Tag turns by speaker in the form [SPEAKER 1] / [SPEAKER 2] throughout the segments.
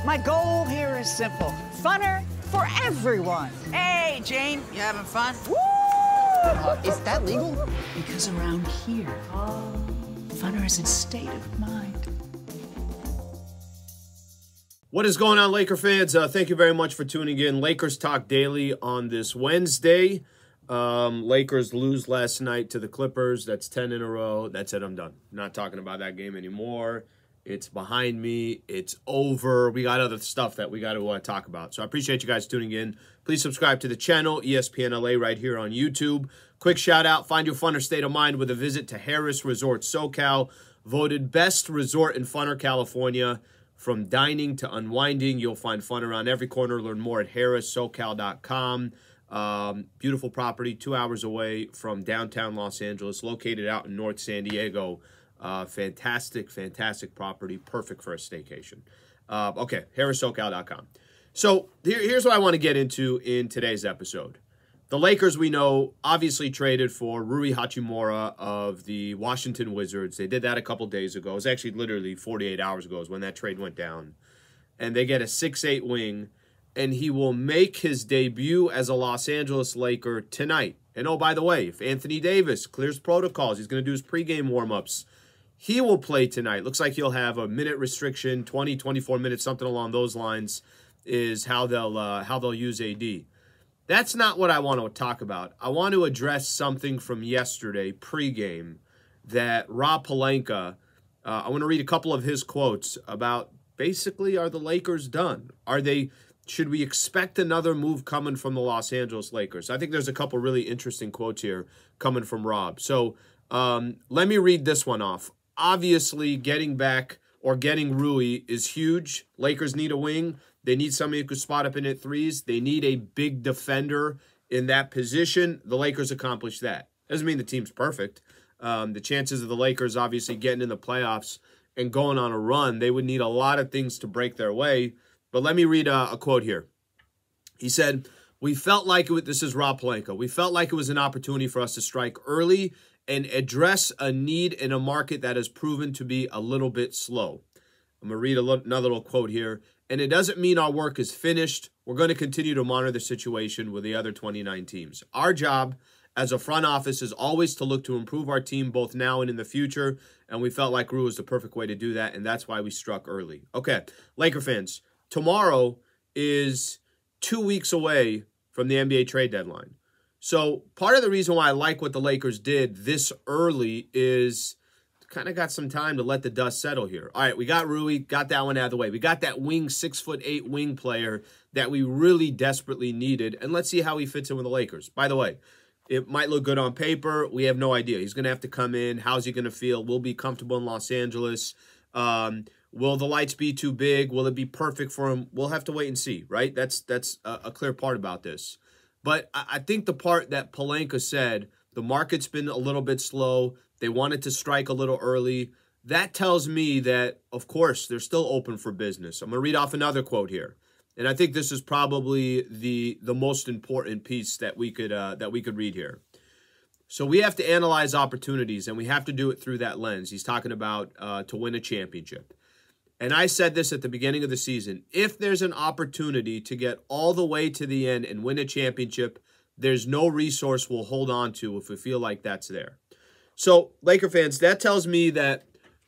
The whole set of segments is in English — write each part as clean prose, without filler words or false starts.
[SPEAKER 1] My goal here is simple. Funner for everyone.
[SPEAKER 2] Hey, Jane, you having fun?
[SPEAKER 1] Woo!
[SPEAKER 3] Is that legal?
[SPEAKER 1] Because around here, funner is a state of mind.
[SPEAKER 4] What is going on, Laker fans? Thank you very much for tuning in. Lakers Talk Daily on this Wednesday. Lakers lose last night to the Clippers. That's 10 in a row. That's it. I'm done. Not talking about that game anymore. It's behind me. It's over. We got other stuff that we got to talk about. So I appreciate you guys tuning in. Please subscribe to the channel, ESPN LA, right here on YouTube. Quick shout out. Find your funner state of mind with a visit to Harris Resort SoCal. Voted best resort in Funner, California. From dining to unwinding, you'll find fun around every corner. Learn more at harrissocal.com. Beautiful property, 2 hours away from downtown Los Angeles, located out in North San Diego. Fantastic, fantastic property, perfect for a staycation. Okay, harrissocal.com. So here's what I want to get into in today's episode. The Lakers, we know, obviously traded for Rui Hachimura of the Washington Wizards. They did that a couple days ago. It was actually literally 48 hours ago is when that trade went down. And they get a 6'8" wing, and he will make his debut as a Los Angeles Laker tonight. And oh, by the way, if Anthony Davis clears protocols, he's going to do his pregame warm-ups. He will play tonight. Looks like he'll have a minute restriction, 20, 24 minutes, something along those lines is how they'll use AD. That's not what I want to talk about. I want to address something from yesterday, pregame, that Rob Pelinka, I want to read a couple of his quotes about basically, are the Lakers done? Should we expect another move coming from the Los Angeles Lakers? I think there's a couple really interesting quotes here coming from Rob. So let me read this one off. Obviously, getting back or getting Rui is huge. Lakers need a wing. They need somebody who could spot up and hit threes. They need a big defender in that position. The Lakers accomplished that. Doesn't mean the team's perfect. The chances of the Lakers obviously getting in the playoffs and going on a run, they would need a lot of things to break their way. But let me read a quote here. He said, "We felt like it." This is Rob Pelinka. "We felt like it was an opportunity for us to strike early and address a need in a market that has proven to be a little bit slow." I'm going to read another little quote here. "And it doesn't mean our work is finished. We're going to continue to monitor the situation with the other 29 teams. Our job as a front office is always to look to improve our team both now and in the future, and we felt like Rui was the perfect way to do that, and that's why we struck early." Okay, Laker fans, tomorrow is 2 weeks away from the NBA trade deadline. So part of the reason why I like what the Lakers did this early is kind of got some time to let the dust settle here. All right, we got Rui, got that one out of the way. We got that wing, 6'8" wing player that we really desperately needed, and let's see how he fits in with the Lakers. By the way, it might look good on paper. We have no idea. He's going to have to come in. How's he going to feel? Will be comfortable in Los Angeles? Will the lights be too big? Will it be perfect for him? We'll have to wait and see, right? That's a clear part about this. But I think the part that Pelinka said, the market's been a little bit slow. They wanted to strike a little early. That tells me that, of course, they're still open for business. I'm going to read off another quote here. And I think this is probably the most important piece that we could read here. "So we have to analyze opportunities, and we have to do it through that lens." He's talking about to win a championship. "And I said this at the beginning of the season. If there's an opportunity to get all the way to the end and win a championship, there's no resource we'll hold on to if we feel like that's there." So, Laker fans, that tells me that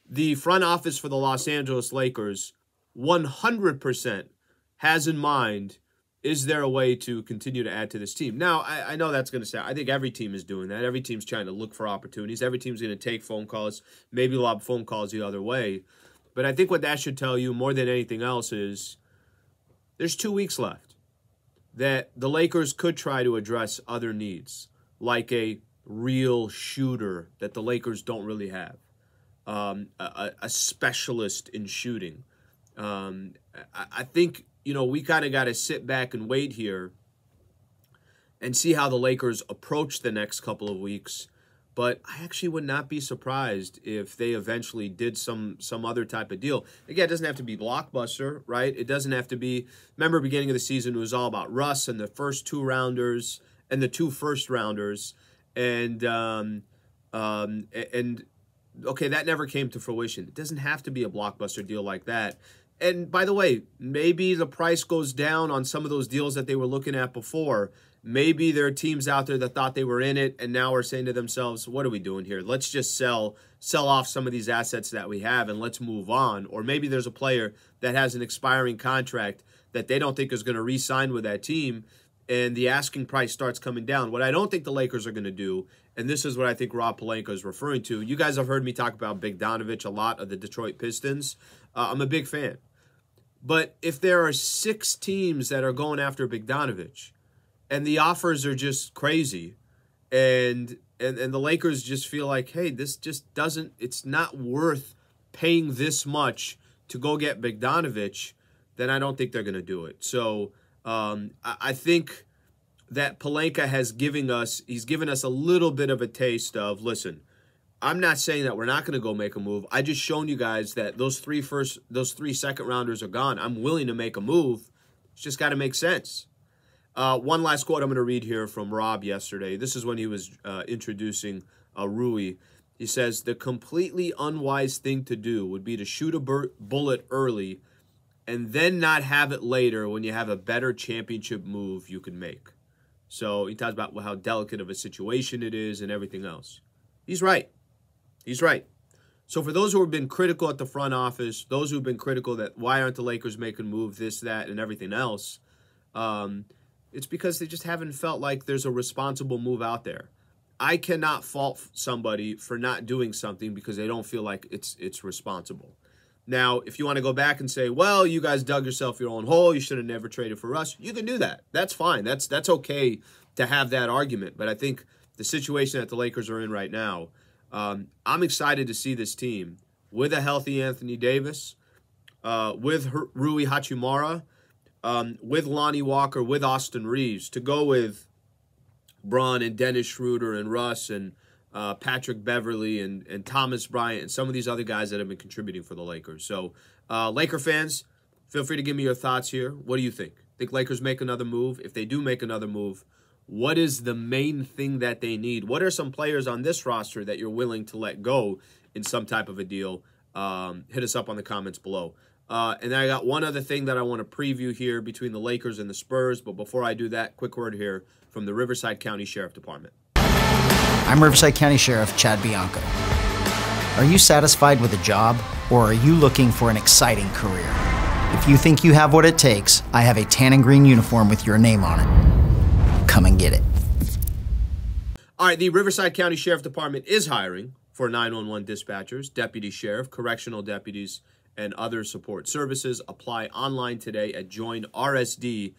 [SPEAKER 4] the front office for the Los Angeles Lakers 100% has in mind, is there a way to continue to add to this team? Now, I know that's going to sound, I think every team is doing that. Every team's trying to look for opportunities. Every team's going to take phone calls, maybe lob phone calls the other way. But I think what that should tell you more than anything else is there's 2 weeks left that the Lakers could try to address other needs, like a real shooter that the Lakers don't really have, a specialist in shooting. I think, we kind of got to sit back and wait here and see how the Lakers approach the next couple of weeks. But I actually would not be surprised if they eventually did some other type of deal. Again, it doesn't have to be blockbuster, right? It doesn't have to be, remember beginning of the season, it was all about Russ and the first 2 rounders and the 2 first rounders. And okay, that never came to fruition. It doesn't have to be a blockbuster deal like that. And by the way, maybe the price goes down on some of those deals that they were looking at before. Maybe there are teams out there that thought they were in it and now are saying to themselves, what are we doing here? Let's just sell off some of these assets that we have and let's move on. Or maybe there's a player that has an expiring contract that they don't think is going to re-sign with that team, and the asking price starts coming down. What I don't think the Lakers are going to do, and this is what I think Rob Pelinka is referring to. You guys have heard me talk about Bogdanovich a lot of the Detroit Pistons. I'm a big fan. But if there are 6 teams that are going after Bogdanovich, and the offers are just crazy, and the Lakers just feel like, hey, this just doesn't, it's not worth paying this much to go get Bogdanovich, then I don't think they're going to do it. So I think that Pelinka has given us a little bit of a taste of, listen, I'm not saying that we're not going to go make a move. I just shown you guys that those three second rounders are gone. I'm willing to make a move. It's just got to make sense. One last quote I'm going to read here from Rob yesterday. This is when he was introducing Rui. He says, the completely unwise thing to do would be to shoot a bullet early and then not have it later when you have a better championship move you can make. So he talks about how delicate of a situation it is and everything else. He's right. He's right. So for those who have been critical at the front office, those who have been critical that why aren't the Lakers making a move, this, that, and everything else, it's because they just haven't felt like there's a responsible move out there. I cannot fault somebody for not doing something because they don't feel like it's responsible. Now, if you want to go back and say, well, you guys dug yourself your own hole, you should have never traded for us, you can do that. That's fine. That's okay to have that argument. But I think the situation that the Lakers are in right now, I'm excited to see this team with a healthy Anthony Davis, with Rui Hachimura, with Lonnie Walker, with Austin Reeves, to go with Braun and Dennis Schroeder and Russ and Patrick Beverly and Thomas Bryant and some of these other guys that have been contributing for the Lakers. So, Laker fans, feel free to give me your thoughts here. What do you think? Think Lakers make another move? If they do make another move, what is the main thing that they need? What are some players on this roster that you're willing to let go in some type of a deal? Hit us up on the comments below. And then I got one other thing that I want to preview here between the Lakers and the Spurs. But before I do that, quick word here from the Riverside County Sheriff Department.
[SPEAKER 3] I'm Riverside County Sheriff Chad Bianco. Are you satisfied with a job, or are you looking for an exciting career? If you think you have what it takes, I have a tan and green uniform with your name on it. Come and get it.
[SPEAKER 4] All right, the Riverside County Sheriff Department is hiring for 911 dispatchers, deputy sheriff, correctional deputies, and other support services. Apply online today at joinrsd.org.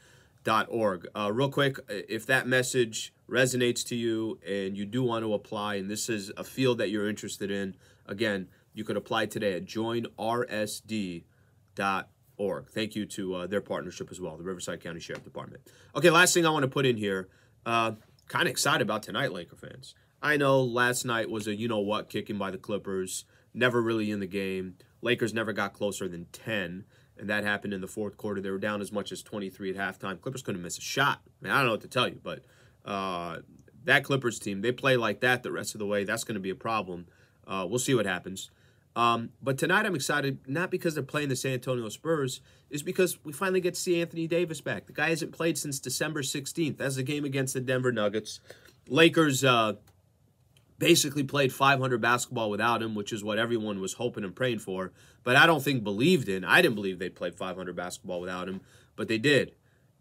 [SPEAKER 4] Real quick, if that message resonates to you and you do want to apply, and this is a field that you're interested in, again, you could apply today at joinrsd.org. Thank you to their partnership as well, the Riverside County Sheriff Department. Okay, last thing I want to put in here, kind of excited about tonight, Laker fans. I know last night was a you-know-what kicking by the Clippers, never really in the game. Lakers never got closer than 10, and that happened in the fourth quarter. They were down as much as 23 at halftime. Clippers couldn't miss a shot. I mean, I don't know what to tell you, but that Clippers team, they play like that the rest of the way. That's going to be a problem. We'll see what happens. But tonight I'm excited, not because they're playing the San Antonio Spurs, is because we finally get to see Anthony Davis back. The guy hasn't played since December 16th. That's the game against the Denver Nuggets. Lakers basically played 500 basketball without him, which is what everyone was hoping and praying for. But I don't think believed in. I didn't believe they'd play 500 basketball without him, but they did.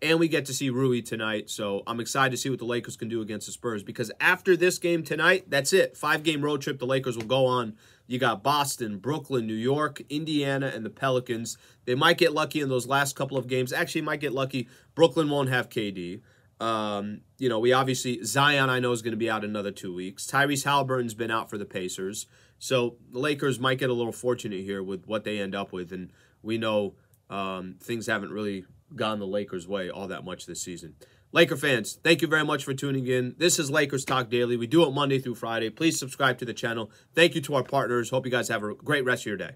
[SPEAKER 4] And we get to see Rui tonight, so I'm excited to see what the Lakers can do against the Spurs, because after this game tonight, that's it. 5-game road trip the Lakers will go on. You got Boston, Brooklyn, New York, Indiana, and the Pelicans. They might get lucky in those last couple of games. Actually, might get lucky. Brooklyn won't have KD. We obviously, Zion, I know, is going to be out another 2 weeks. Tyrese Halliburton's been out for the Pacers. So the Lakers might get a little fortunate here with what they end up with. And we know things haven't really gone the Lakers' way all that much this season. Laker fans, thank you very much for tuning in. This is Lakers Talk Daily. We do it Monday through Friday. Please subscribe to the channel. Thank you to our partners. Hope you guys have a great rest of your day.